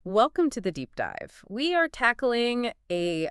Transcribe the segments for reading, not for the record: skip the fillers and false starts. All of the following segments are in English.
Welcome to the deep dive. We are tackling a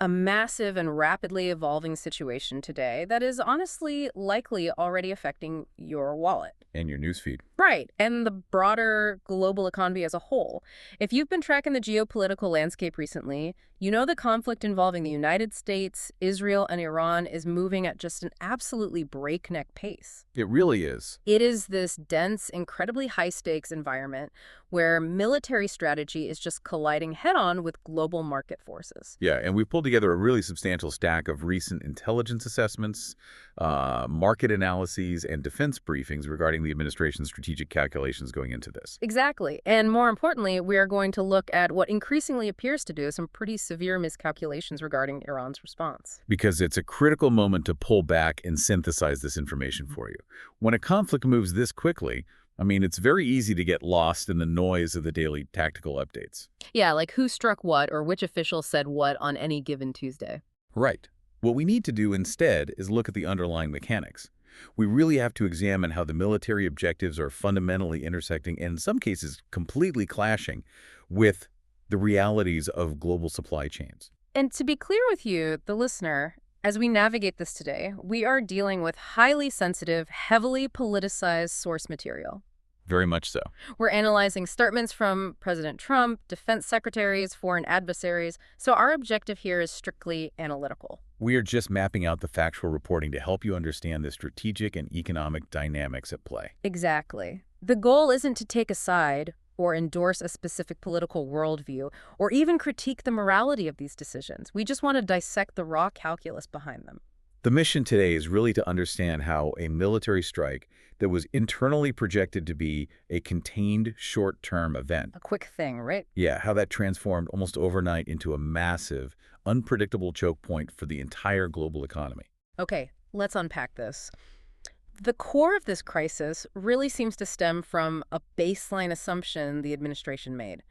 massive and rapidly evolving situation today that is honestly likely already affecting your wallet. And your newsfeed. Right, and the broader global economy as a whole. If you've been tracking the geopolitical landscape recently, you know the conflict involving the United States, Israel, and Iran is moving at just an absolutely breakneck pace. It really is. It is this dense, incredibly high-stakes environment where military strategy is just colliding head-on with global market forces. Yeah, and we've pulled together a really substantial stack of recent intelligence assessments, market analyses, and defense briefings regarding the administration's strategic calculations going into this. Exactly. And more importantly, we are going to look at what increasingly appears to do some pretty severe miscalculations regarding Iran's response. Because it's a critical moment to pull back and synthesize this information for you. When a conflict moves this quickly, it's very easy to get lost in the noise of the daily tactical updates. Yeah, like who struck what or which official said what on any given Tuesday. Right. What we need to do instead is look at the underlying mechanics. We really have to examine how the military objectives are fundamentally intersecting and in some cases completely clashing with the realities of global supply chains. And to be clear with you, the listener, as we navigate this today, we are dealing with highly sensitive, heavily politicized source material. Very much so. We're analyzing statements from President Trump, defense secretaries, foreign adversaries, so our objective here is strictly analytical. We are just mapping out the factual reporting to help you understand the strategic and economic dynamics at play. Exactly. The goal isn't to take a side or endorse a specific political worldview or even critique the morality of these decisions. We just want to dissect the raw calculus behind them. The mission today is really to understand how a military strike that was internally projected to be a contained short-term event. A quick thing, right? Yeah, how that transformed almost overnight into a massive, unpredictable choke point for the entire global economy. Okay, let's unpack this. The core of this crisis really seems to stem from a baseline assumption the administration made.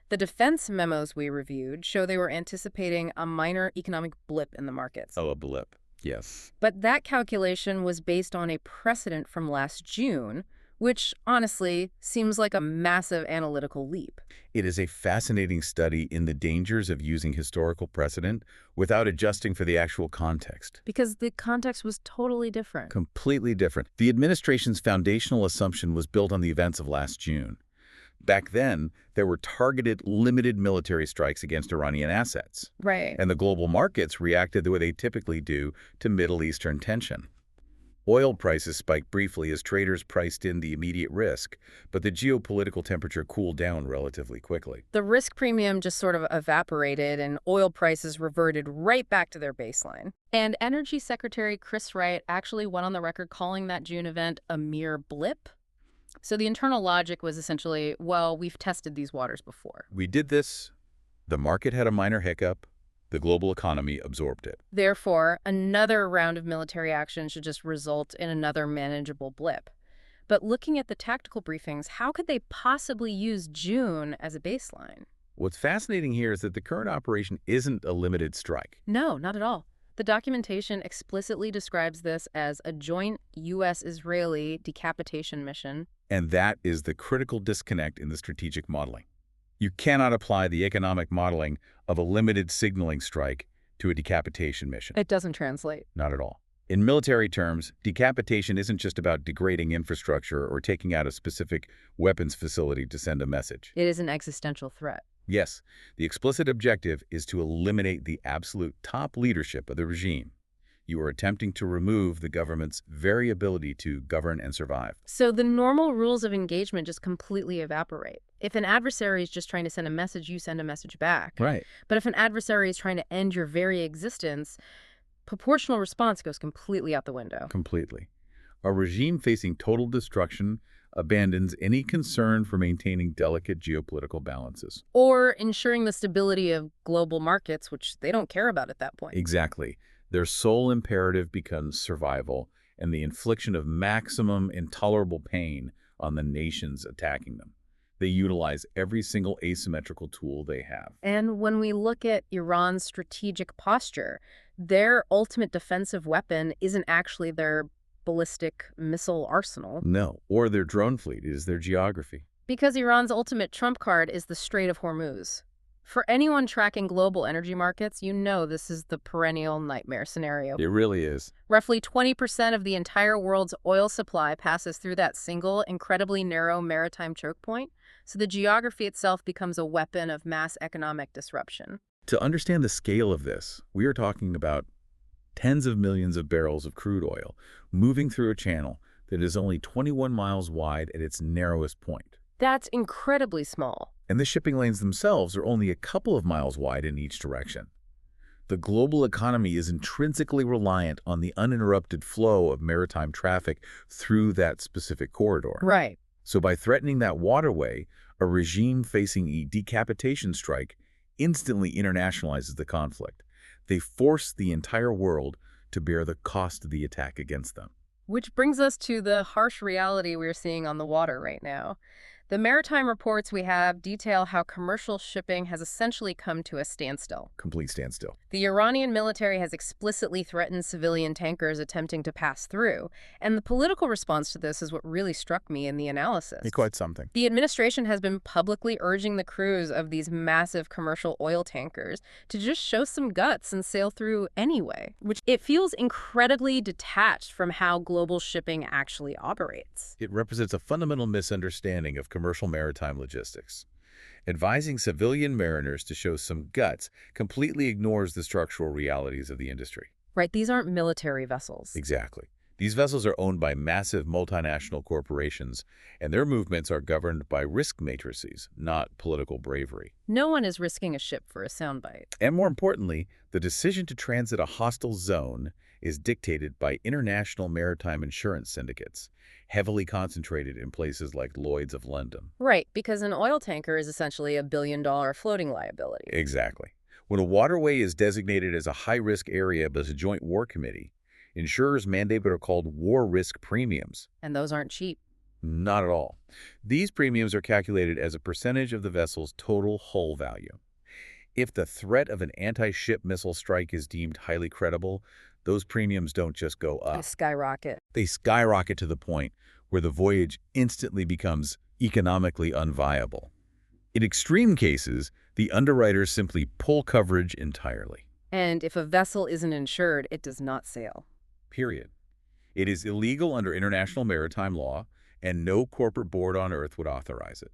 The defense memos we reviewed show they were anticipating a minor economic blip in the markets. Oh, a blip. Yes. But that calculation was based on a precedent from last June, which honestly seems like a massive analytical leap. It is a fascinating study in the dangers of using historical precedent without adjusting for the actual context. Because the context was totally different. Completely different. The administration's foundational assumption was built on the events of last June. Back then, there were targeted, limited military strikes against Iranian assets. Right. And the global markets reacted the way they typically do to Middle Eastern tension. Oil prices spiked briefly as traders priced in the immediate risk, but the geopolitical temperature cooled down relatively quickly. The risk premium just sort of evaporated and oil prices reverted right back to their baseline. And Energy Secretary Chris Wright actually went on the record calling that June event a mere blip. So the internal logic was essentially, well, we've tested these waters before. We did this. The market had a minor hiccup. The global economy absorbed it. Therefore, another round of military action should just result in another manageable blip. But looking at the tactical briefings, how could they possibly use June as a baseline? What's fascinating here is that the current operation isn't a limited strike. No, not at all. The documentation explicitly describes this as a joint U.S.-Israeli decapitation mission. And that is the critical disconnect in the strategic modeling. You cannot apply the economic modeling of a limited signaling strike to a decapitation mission. It doesn't translate. Not at all. In military terms, decapitation isn't just about degrading infrastructure or taking out a specific weapons facility to send a message. It is an existential threat. Yes, the explicit objective is to eliminate the absolute top leadership of the regime. You are attempting to remove the government's very ability to govern and survive. So the normal rules of engagement just completely evaporate. If an adversary is just trying to send a message, you send a message back. Right. But if an adversary is trying to end your very existence, proportional response goes completely out the window. Completely. A regime facing total destruction abandons any concern for maintaining delicate geopolitical balances. Or ensuring the stability of global markets, which they don't care about at that point. Exactly. Their sole imperative becomes survival and the infliction of maximum intolerable pain on the nations attacking them. They utilize every single asymmetrical tool they have. And when we look at Iran's strategic posture, their ultimate defensive weapon isn't actually their ballistic missile arsenal. No, or their drone fleet is their geography. Because Iran's ultimate trump card is the Strait of Hormuz. For anyone tracking global energy markets, you know this is the perennial nightmare scenario. It really is. Roughly 20% of the entire world's oil supply passes through that single, incredibly narrow maritime choke point, so the geography itself becomes a weapon of mass economic disruption. To understand the scale of this, we are talking about tens of millions of barrels of crude oil moving through a channel that is only 21 miles wide at its narrowest point. That's incredibly small. And the shipping lanes themselves are only a couple of miles wide in each direction. The global economy is intrinsically reliant on the uninterrupted flow of maritime traffic through that specific corridor. Right. So by threatening that waterway, a regime facing a decapitation strike instantly internationalizes the conflict. They force the entire world to bear the cost of the attack against them. Which brings us to the harsh reality we're seeing on the water right now. The maritime reports we have detail how commercial shipping has essentially come to a standstill. Complete standstill. The Iranian military has explicitly threatened civilian tankers attempting to pass through, and the political response to this is what really struck me in the analysis. Quite something. The administration has been publicly urging the crews of these massive commercial oil tankers to just show some guts and sail through anyway, which it feels incredibly detached from how global shipping actually operates. It represents a fundamental misunderstanding of commercial maritime logistics. Advising civilian mariners to show some guts completely ignores the structural realities of the industry. Right, these aren't military vessels. Exactly. These vessels are owned by massive multinational corporations, and their movements are governed by risk matrices, not political bravery. No one is risking a ship for a soundbite. And more importantly, the decision to transit a hostile zone is dictated by international maritime insurance syndicates, heavily concentrated in places like Lloyd's of London. Right, because an oil tanker is essentially a billion-dollar floating liability. Exactly. When a waterway is designated as a high-risk area by the Joint War Committee, insurers mandate what are called war risk premiums. And those aren't cheap. Not at all. These premiums are calculated as a percentage of the vessel's total hull value. If the threat of an anti-ship missile strike is deemed highly credible, those premiums don't just go up. They skyrocket. They skyrocket to the point where the voyage instantly becomes economically unviable. In extreme cases, the underwriters simply pull coverage entirely. And if a vessel isn't insured, it does not sail. Period. It is illegal under international maritime law, and no corporate board on Earth would authorize it.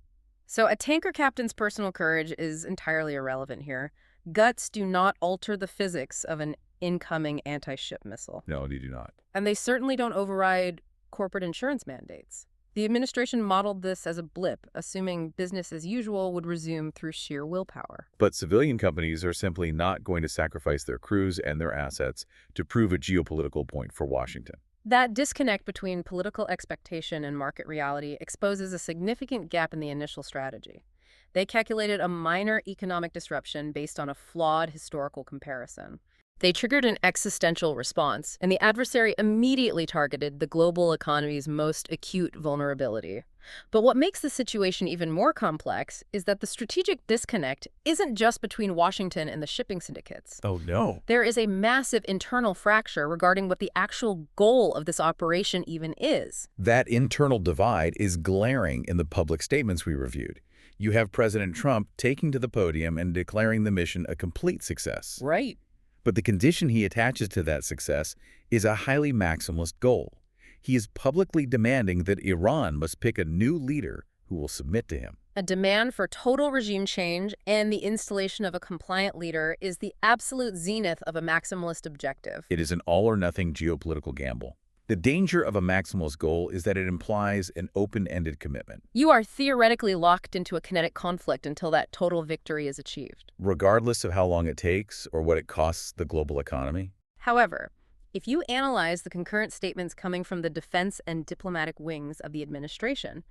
So a tanker captain's personal courage is entirely irrelevant here. Guts do not alter the physics of an incoming anti-ship missile. No, they do not. And they certainly don't override corporate insurance mandates. The administration modeled this as a blip, assuming business as usual would resume through sheer willpower. But civilian companies are simply not going to sacrifice their crews and their assets to prove a geopolitical point for Washington. That disconnect between political expectation and market reality exposes a significant gap in the initial strategy. They calculated a minor economic disruption based on a flawed historical comparison. They triggered an existential response, and the adversary immediately targeted the global economy's most acute vulnerability. But what makes the situation even more complex is that the strategic disconnect isn't just between Washington and the shipping syndicates. Oh, no. There is a massive internal fracture regarding what the actual goal of this operation even is. That internal divide is glaring in the public statements we reviewed. You have President Trump taking to the podium and declaring the mission a complete success. Right. But the condition he attaches to that success is a highly maximalist goal. He is publicly demanding that Iran must pick a new leader who will submit to him. A demand for total regime change and the installation of a compliant leader is the absolute zenith of a maximalist objective. It is an all-or-nothing geopolitical gamble. The danger of a maximalist goal is that it implies an open-ended commitment. You are theoretically locked into a kinetic conflict until that total victory is achieved. Regardless of how long it takes or what it costs the global economy. However, if you analyze the concurrent statements coming from the defense and diplomatic wings of the administration,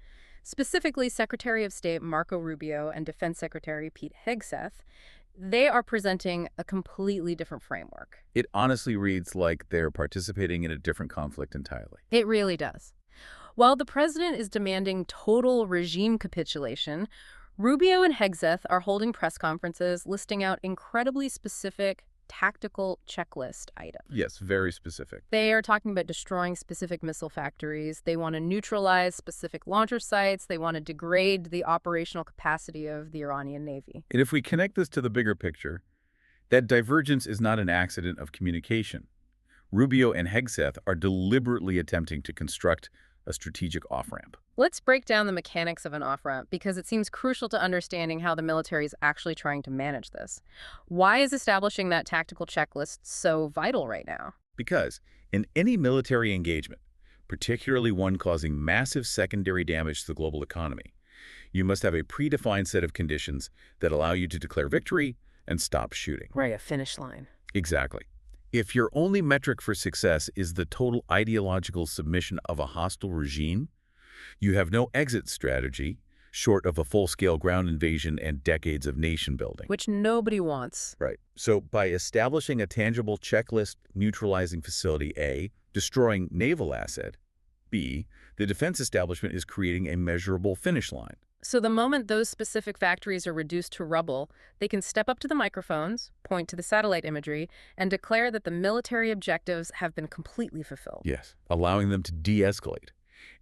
specifically Secretary of State Marco Rubio and Defense Secretary Pete Hegseth, they are presenting a completely different framework. It honestly reads like they're participating in a different conflict entirely. It really does. While the president is demanding total regime capitulation, Rubio and Hegseth are holding press conferences listing out incredibly specific, tactical checklist item. Yes, very specific. They are talking about destroying specific missile factories. They want to neutralize specific launcher sites. They want to degrade the operational capacity of the Iranian Navy. And if we connect this to the bigger picture, that divergence is not an accident of communication. Rubio and Hegseth are deliberately attempting to construct a strategic off-ramp. Let's break down the mechanics of an off-ramp because it seems crucial to understanding how the military is actually trying to manage this. Why is establishing that tactical checklist so vital right now? Because in any military engagement, particularly one causing massive secondary damage to the global economy, you must have a predefined set of conditions that allow you to declare victory and stop shooting. Right, a finish line. Exactly. If your only metric for success is the total ideological submission of a hostile regime, you have no exit strategy short of a full-scale ground invasion and decades of nation building. Which nobody wants. Right. So by establishing a tangible checklist neutralizing facility A, destroying naval asset, B, the defense establishment is creating a measurable finish line. So the moment those specific factories are reduced to rubble, they can step up to the microphones, point to the satellite imagery, and declare that the military objectives have been completely fulfilled. Yes, allowing them to de-escalate.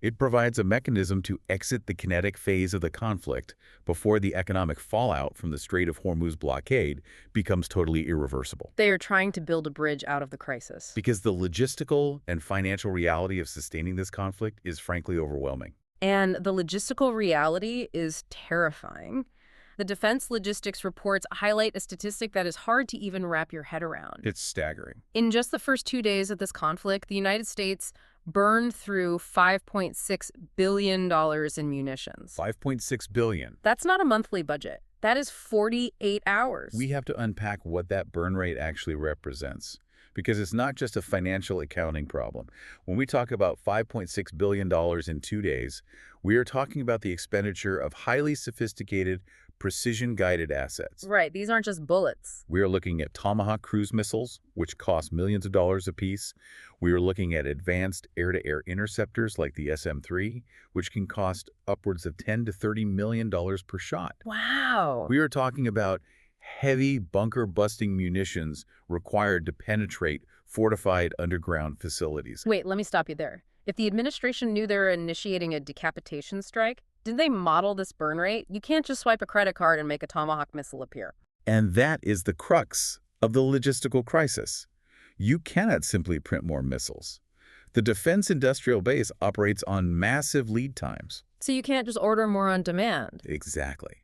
It provides a mechanism to exit the kinetic phase of the conflict before the economic fallout from the Strait of Hormuz blockade becomes totally irreversible. They are trying to build a bridge out of the crisis. Because the logistical and financial reality of sustaining this conflict is frankly overwhelming. And the logistical reality is terrifying. The Defense Logistics reports highlight a statistic that is hard to even wrap your head around. It's staggering. In just the first 2 days of this conflict, the United States burned through $5.6 billion in munitions. $5.6 billion. That's not a monthly budget. That is 48 hours. We have to unpack what that burn rate actually represents, because it's not just a financial accounting problem. When we talk about $5.6 billion in 2 days, we are talking about the expenditure of highly sophisticated, precision-guided assets. Right, these aren't just bullets. We are looking at Tomahawk cruise missiles, which cost millions of dollars apiece. We are looking at advanced air-to-air interceptors like the SM-3, which can cost upwards of $10 to $30 million per shot. Wow. We are talking about heavy bunker-busting munitions required to penetrate fortified underground facilities. Wait, let me stop you there. If the administration knew they were initiating a decapitation strike, did they model this burn rate? You can't just swipe a credit card and make a Tomahawk missile appear. And that is the crux of the logistical crisis. You cannot simply print more missiles. The defense industrial base operates on massive lead times. So you can't just order more on demand. Exactly.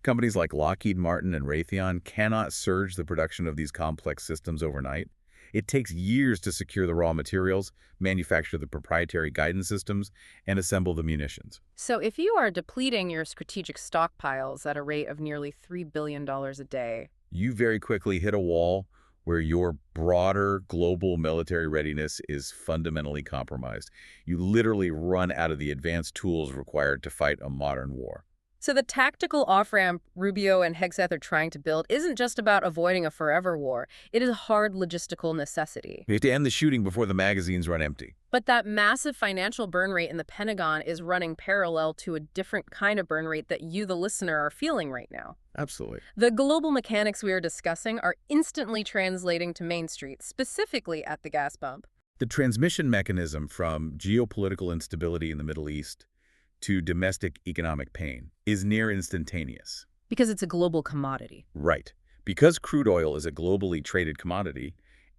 Companies like Lockheed Martin and Raytheon cannot surge the production of these complex systems overnight. It takes years to secure the raw materials, manufacture the proprietary guidance systems, and assemble the munitions. So if you are depleting your strategic stockpiles at a rate of nearly $3 billion a day, you very quickly hit a wall where your broader global military readiness is fundamentally compromised. You literally run out of the advanced tools required to fight a modern war. So the tactical off-ramp Rubio and Hegseth are trying to build isn't just about avoiding a forever war. It is a hard logistical necessity. We have to end the shooting before the magazines run empty. But that massive financial burn rate in the Pentagon is running parallel to a different kind of burn rate that you, the listener, are feeling right now. Absolutely. The global mechanics we are discussing are instantly translating to Main Street, specifically at the gas pump. The transmission mechanism from geopolitical instability in the Middle East to domestic economic pain is near instantaneous. Because it's a global commodity. Right. Because crude oil is a globally traded commodity,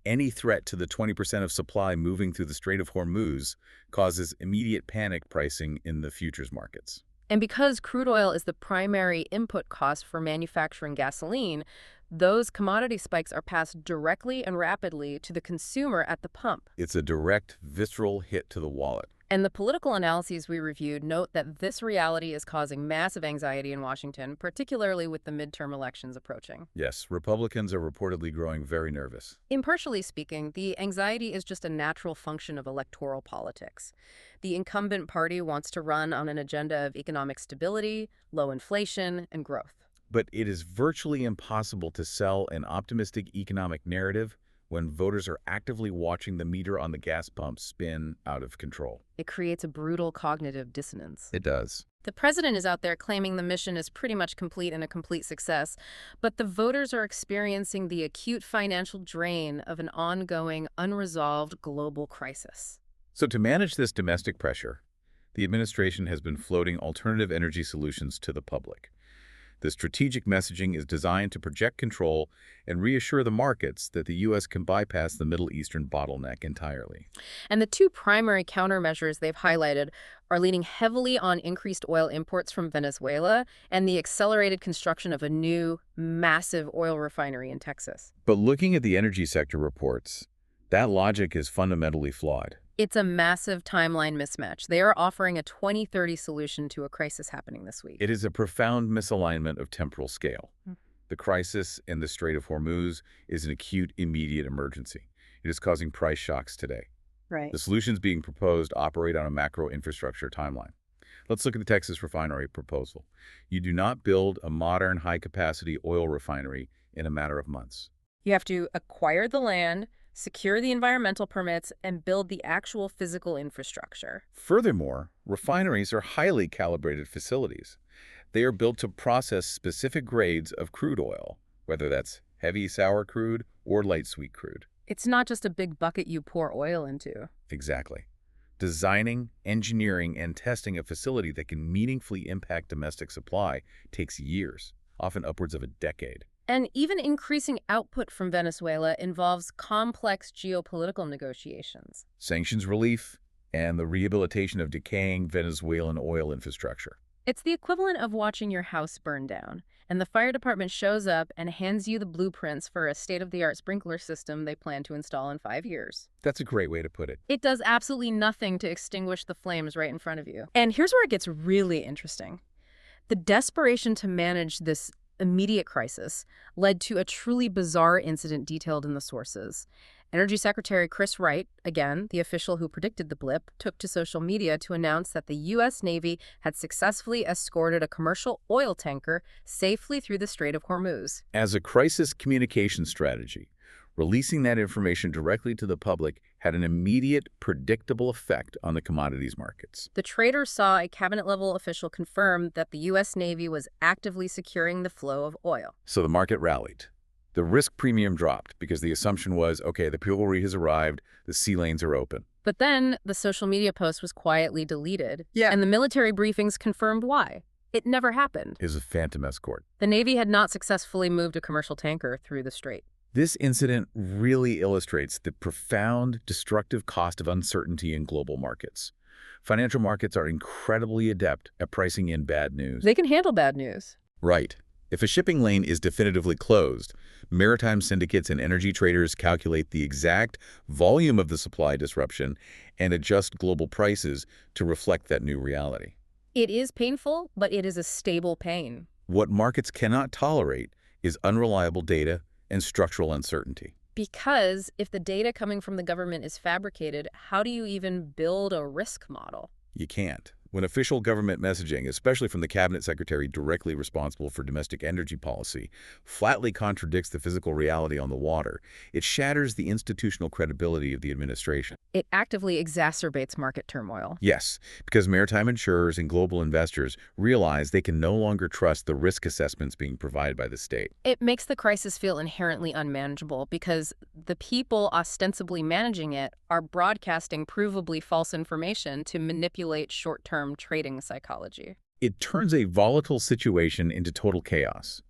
any threat to the 20% of supply moving through the Strait of Hormuz causes immediate panic pricing in the futures markets. And because crude oil is the primary input cost for manufacturing gasoline, those commodity spikes are passed directly and rapidly to the consumer at the pump. It's a direct, visceral hit to the wallet. And the political analyses we reviewed note that this reality is causing massive anxiety in Washington, particularly with the midterm elections approaching. Yes, Republicans are reportedly growing very nervous. Impartially speaking, the anxiety is just a natural function of electoral politics. The incumbent party wants to run on an agenda of economic stability, low inflation, and growth. But it is virtually impossible to sell an optimistic economic narrative when voters are actively watching the meter on the gas pump spin out of control. It creates a brutal cognitive dissonance. It does. The president is out there claiming the mission is pretty much complete and a complete success, but the voters are experiencing the acute financial drain of an ongoing, unresolved global crisis. So to manage this domestic pressure, the administration has been floating alternative energy solutions to the public. The strategic messaging is designed to project control and reassure the markets that the U.S. can bypass the Middle Eastern bottleneck entirely. And the two primary countermeasures they've highlighted are leaning heavily on increased oil imports from Venezuela and the accelerated construction of a new, massive oil refinery in Texas. But looking at the energy sector reports, that logic is fundamentally flawed. It's a massive timeline mismatch. They are offering a 2030 solution to a crisis happening this week. It is a profound misalignment of temporal scale. The crisis in the Strait of Hormuz is an acute, immediate emergency. It is causing price shocks today. Right. The solutions being proposed operate on a macro infrastructure timeline. Let's look at the Texas refinery proposal. You do not build a modern, high-capacity oil refinery in a matter of months. You have to acquire the land, secure the environmental permits, and build the actual physical infrastructure. Furthermore, refineries are highly calibrated facilities. They are built to process specific grades of crude oil, whether that's heavy sour crude or light sweet crude. It's not just a big bucket you pour oil into. Exactly. Designing, engineering, and testing a facility that can meaningfully impact domestic supply takes years, often upwards of a decade. And even increasing output from Venezuela involves complex geopolitical negotiations. Sanctions relief and the rehabilitation of decaying Venezuelan oil infrastructure. It's the equivalent of watching your house burn down, and the fire department shows up and hands you the blueprints for a state-of-the-art sprinkler system they plan to install in 5 years. That's a great way to put it. It does absolutely nothing to extinguish the flames right in front of you. And here's where it gets really interesting. The desperation to manage this immediate crisis led to a truly bizarre incident detailed in the sources. Energy Secretary Chris Wright, again, the official who predicted the blip, took to social media to announce that the U.S. Navy had successfully escorted a commercial oil tanker safely through the Strait of Hormuz. As a crisis communication strategy, releasing that information directly to the public had an immediate, predictable effect on the commodities markets. The trader saw a cabinet-level official confirm that the U.S. Navy was actively securing the flow of oil. So the market rallied. The risk premium dropped because the assumption was, okay, the fuel has arrived, the sea lanes are open. But then the social media post was quietly deleted. Yeah. And the military briefings confirmed why. It never happened. It was a phantom escort. The Navy had not successfully moved a commercial tanker through the strait. This incident really illustrates the profound, destructive cost of uncertainty in global markets. Financial markets are incredibly adept at pricing in bad news. They can handle bad news. Right. If a shipping lane is definitively closed, maritime syndicates and energy traders calculate the exact volume of the supply disruption and adjust global prices to reflect that new reality. It is painful, but it is a stable pain. What markets cannot tolerate is unreliable data and structural uncertainty. Because if the data coming from the government is fabricated, how do you even build a risk model? You can't. When official government messaging, especially from the cabinet secretary directly responsible for domestic energy policy, flatly contradicts the physical reality on the water, it shatters the institutional credibility of the administration. It actively exacerbates market turmoil. Yes, because maritime insurers and global investors realize they can no longer trust the risk assessments being provided by the state. It makes the crisis feel inherently unmanageable because the people ostensibly managing it are broadcasting provably false information to manipulate short-term trading psychology. It turns a volatile situation into total chaos.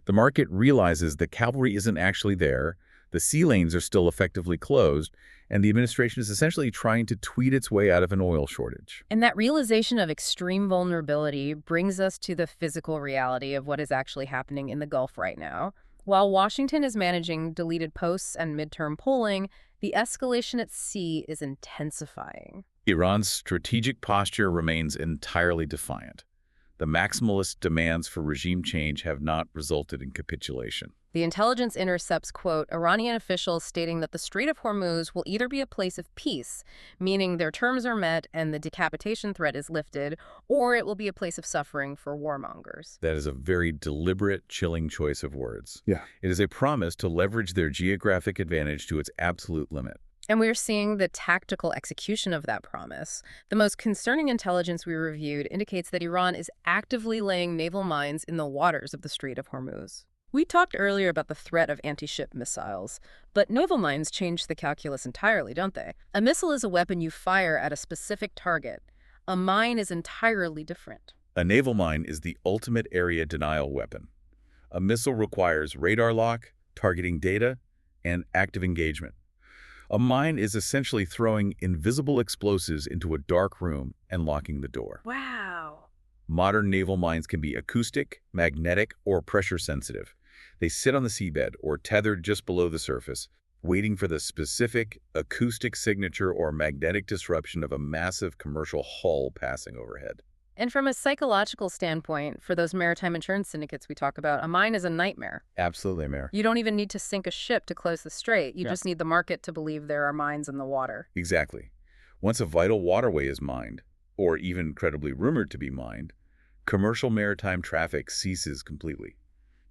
The market realizes that cavalry isn't actually there, the sea lanes are still effectively closed, and the administration is essentially trying to tweet its way out of an oil shortage. And that realization of extreme vulnerability brings us to the physical reality of what is actually happening in the Gulf right now. While Washington is managing deleted posts and midterm polling, the escalation at sea is intensifying. Iran's strategic posture remains entirely defiant. The maximalist demands for regime change have not resulted in capitulation. The intelligence intercepts quote Iranian officials stating that the Strait of Hormuz will either be a place of peace, meaning their terms are met and the decapitation threat is lifted, or it will be a place of suffering for warmongers. That is a very deliberate, chilling choice of words. Yeah. It is a promise to leverage their geographic advantage to its absolute limit. And we're seeing the tactical execution of that promise. The most concerning intelligence we reviewed indicates that Iran is actively laying naval mines in the waters of the Strait of Hormuz. We talked earlier about the threat of anti-ship missiles, but naval mines change the calculus entirely, don't they? A missile is a weapon you fire at a specific target. A mine is entirely different. A naval mine is the ultimate area denial weapon. A missile requires radar lock, targeting data, and active engagement. A mine is essentially throwing invisible explosives into a dark room and locking the door. Wow. Modern naval mines can be acoustic, magnetic, or pressure sensitive. They sit on the seabed or tethered just below the surface, waiting for the specific acoustic signature or magnetic disruption of a massive commercial hull passing overhead. And from a psychological standpoint, for those maritime insurance syndicates we talk about, a mine is a nightmare. Absolutely, Mayor. You don't even need to sink a ship to close the strait. You just need the market to believe there are mines in the water. Exactly. Once a vital waterway is mined, or even credibly rumored to be mined, commercial maritime traffic ceases completely.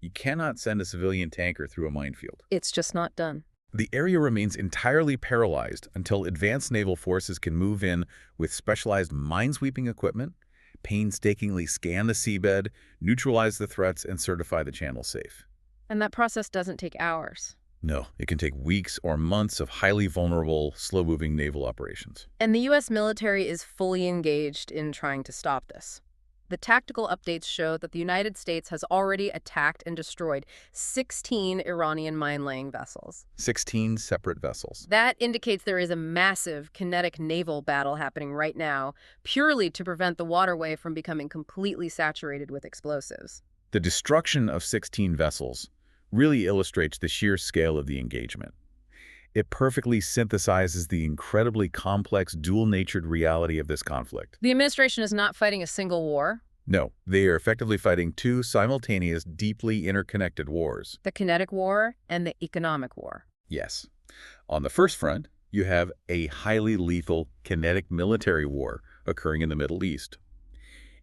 You cannot send a civilian tanker through a minefield. It's just not done. The area remains entirely paralyzed until advanced naval forces can move in with specialized minesweeping equipment, painstakingly scan the seabed, neutralize the threats, and certify the channel safe. And that process doesn't take hours. No, it can take weeks or months of highly vulnerable, slow-moving naval operations. And the U.S. military is fully engaged in trying to stop this. The tactical updates show that the United States has already attacked and destroyed 16 Iranian mine-laying vessels. 16 separate vessels. That indicates there is a massive kinetic naval battle happening right now, purely to prevent the waterway from becoming completely saturated with explosives. The destruction of 16 vessels really illustrates the sheer scale of the engagement. It perfectly synthesizes the incredibly complex, dual-natured reality of this conflict. The administration is not fighting a single war. No, they are effectively fighting two simultaneous, deeply interconnected wars. The kinetic war and the economic war. Yes. On the first front, you have a highly lethal kinetic military war occurring in the Middle East.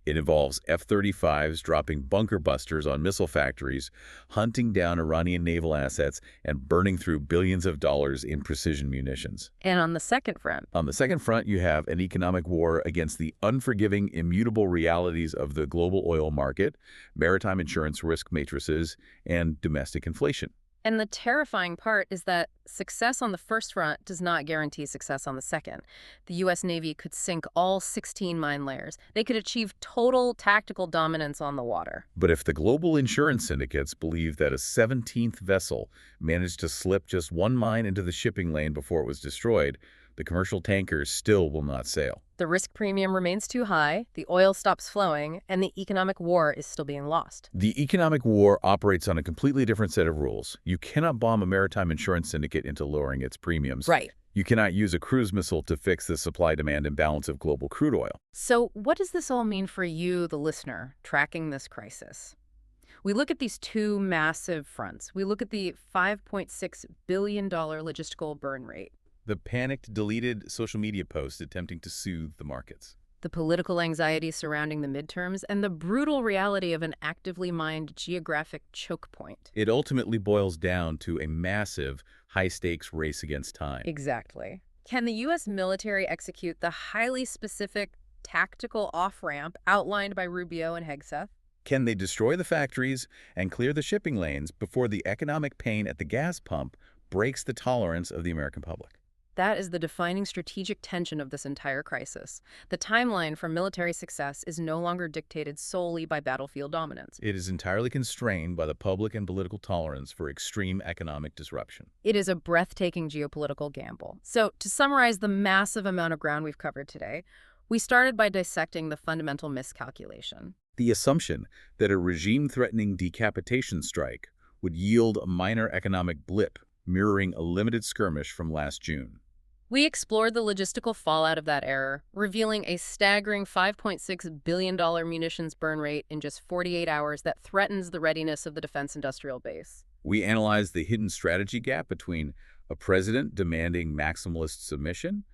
It involves F-35s dropping bunker busters on missile factories, hunting down Iranian naval assets, and burning through billions of dollars in precision munitions. And on the second front? On the second front, you have an economic war against the unforgiving, immutable realities of the global oil market, maritime insurance risk matrices, and domestic inflation. And the terrifying part is that success on the first front does not guarantee success on the second. The U.S. Navy could sink all 16 mine layers. They could achieve total tactical dominance on the water. But if the global insurance syndicates believe that a 17th vessel managed to slip just one mine into the shipping lane before it was destroyed, the commercial tankers still will not sail. The risk premium remains too high, the oil stops flowing, and the economic war is still being lost. The economic war operates on a completely different set of rules. You cannot bomb a maritime insurance syndicate into lowering its premiums. Right. You cannot use a cruise missile to fix the supply-demand imbalance of global crude oil. So what does this all mean for you, the listener, tracking this crisis? We look at these two massive fronts. We look at the $5.6 billion logistical burn rate, The panicked, deleted social media posts attempting to soothe the markets. the political anxiety surrounding the midterms, and the brutal reality of an actively mined geographic choke point. It ultimately boils down to a massive, high-stakes race against time. Exactly. Can the U.S. military execute the highly specific tactical off-ramp outlined by Rubio and Hegseth? Can they destroy the factories and clear the shipping lanes before the economic pain at the gas pump breaks the tolerance of the American public? That is the defining strategic tension of this entire crisis. The timeline for military success is no longer dictated solely by battlefield dominance. It is entirely constrained by the public and political tolerance for extreme economic disruption. It is a breathtaking geopolitical gamble. So, to summarize the massive amount of ground we've covered today, we started by dissecting the fundamental miscalculation. The assumption that a regime-threatening decapitation strike would yield a minor economic blip mirroring a limited skirmish from last June. We explored the logistical fallout of that error, revealing a staggering $5.6 billion munitions burn rate in just 48 hours that threatens the readiness of the defense industrial base. We analyzed the hidden strategy gap between a president demanding maximalist submission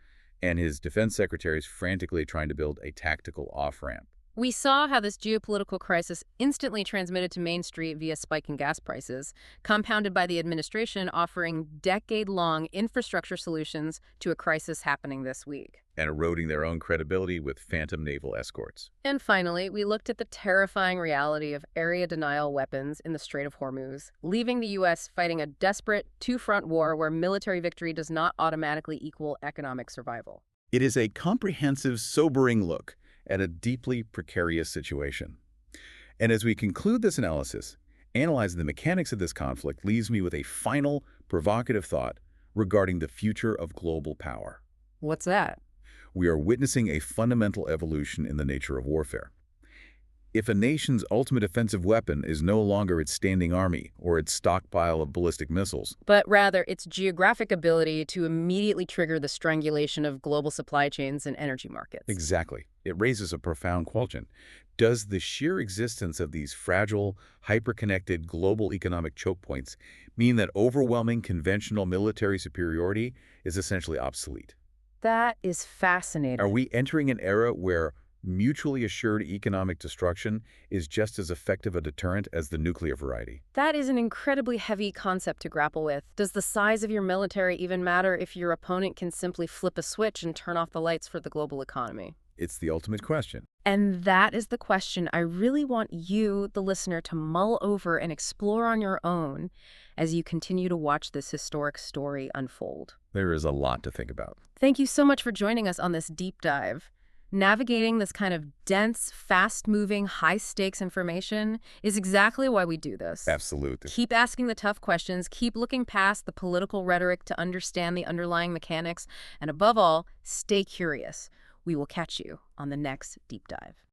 and his defense secretaries frantically trying to build a tactical off-ramp. We saw how this geopolitical crisis instantly transmitted to Main Street via spiking gas prices, compounded by the administration offering decade-long infrastructure solutions to a crisis happening this week. And eroding their own credibility with phantom naval escorts. And finally, we looked at the terrifying reality of area denial weapons in the Strait of Hormuz, leaving the U.S. fighting a desperate two-front war where military victory does not automatically equal economic survival. It is a comprehensive, sobering look at a deeply precarious situation. And as we conclude this analysis, analyzing the mechanics of this conflict leaves me with a final, provocative thought regarding the future of global power. What's that? We are witnessing a fundamental evolution in the nature of warfare. If a nation's ultimate offensive weapon is no longer its standing army or its stockpile of ballistic missiles, but rather its geographic ability to immediately trigger the strangulation of global supply chains and energy markets. exactly, it raises a profound question. Does the sheer existence of these fragile, hyper-connected global economic choke points mean that overwhelming conventional military superiority is essentially obsolete? That is fascinating. Are we entering an era where mutually assured economic destruction is just as effective a deterrent as the nuclear variety? That is an incredibly heavy concept to grapple with. Does the size of your military even matter if your opponent can simply flip a switch and turn off the lights for the global economy? It's the ultimate question. And that is the question I really want you, the listener, to mull over and explore on your own as you continue to watch this historic story unfold. There is a lot to think about. Thank you so much for joining us on this deep dive. Navigating this kind of dense, fast-moving, high-stakes information is exactly why we do this. Absolutely. Keep asking the tough questions, keep looking past the political rhetoric to understand the underlying mechanics, and above all, stay curious. We will catch you on the next deep dive.